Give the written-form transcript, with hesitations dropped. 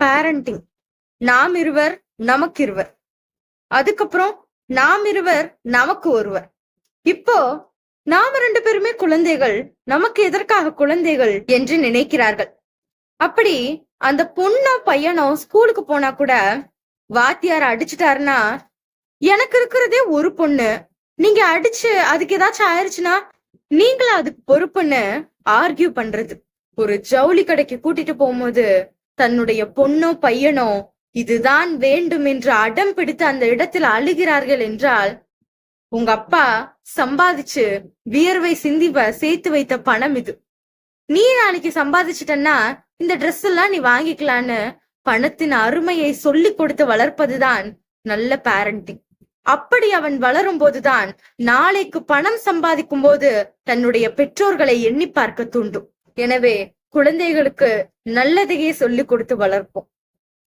Parenting. நாம் இருவர் நமக்கிருவர், அதுக்கப்புறம் நாம் இருவர் நமக்கு ஒருவர். இப்போ நாம 2 பேருமே குழந்தைகள், நமக்கு எதற்காக குழந்தைகள் என்று நினைக்கிறார்கள். அப்படி அந்த பொண்ணோ பையனோ ஸ்கூலுக்கு போனா கூட வாத்தியார் அடிச்சுட்டாருன்னா, எனக்கு இருக்கிறதே ஒரு பொண்ணு, நீங்க அடிச்சு அதுக்கு ஏதாச்சும் ஆயிருச்சுன்னா நீங்களா அதுக்கு பொறுப்புன்னு ஆர்கியூ பண்றது. ஒரு ஜவுளி கடைக்கு கூட்டிட்டு போகும்போது தன்னுடைய பொண்ணோ பையனோ இதுதான் வேண்டும் என்று அடம் பிடித்து அந்த இடத்தில் அழுகிறார்கள் என்றால், உங்க அப்பா சம்பாதிச்சு வியர்வை சிந்தி சேர்த்து வைத்த பணம் இது. நீ நாளைக்கு சம்பாதிச்சிட்டன்னா இந்த ட்ரெஸ் எல்லாம் நீ வாங்கிக்கலான்னு பணத்தின் அருமையை சொல்லி கொடுத்து வளர்ப்பதுதான் நல்ல பேரண்டிங். அப்படி அவன் வளரும் போதுதான் நாளைக்கு பணம் சம்பாதிக்கும் போது தன்னுடைய பெற்றோர்களை எண்ணி பார்க்க தூண்டும். எனவே குழந்தைகளுக்கு நல்லதையே சொல்லி கொடுத்து வளர்ப்போம்.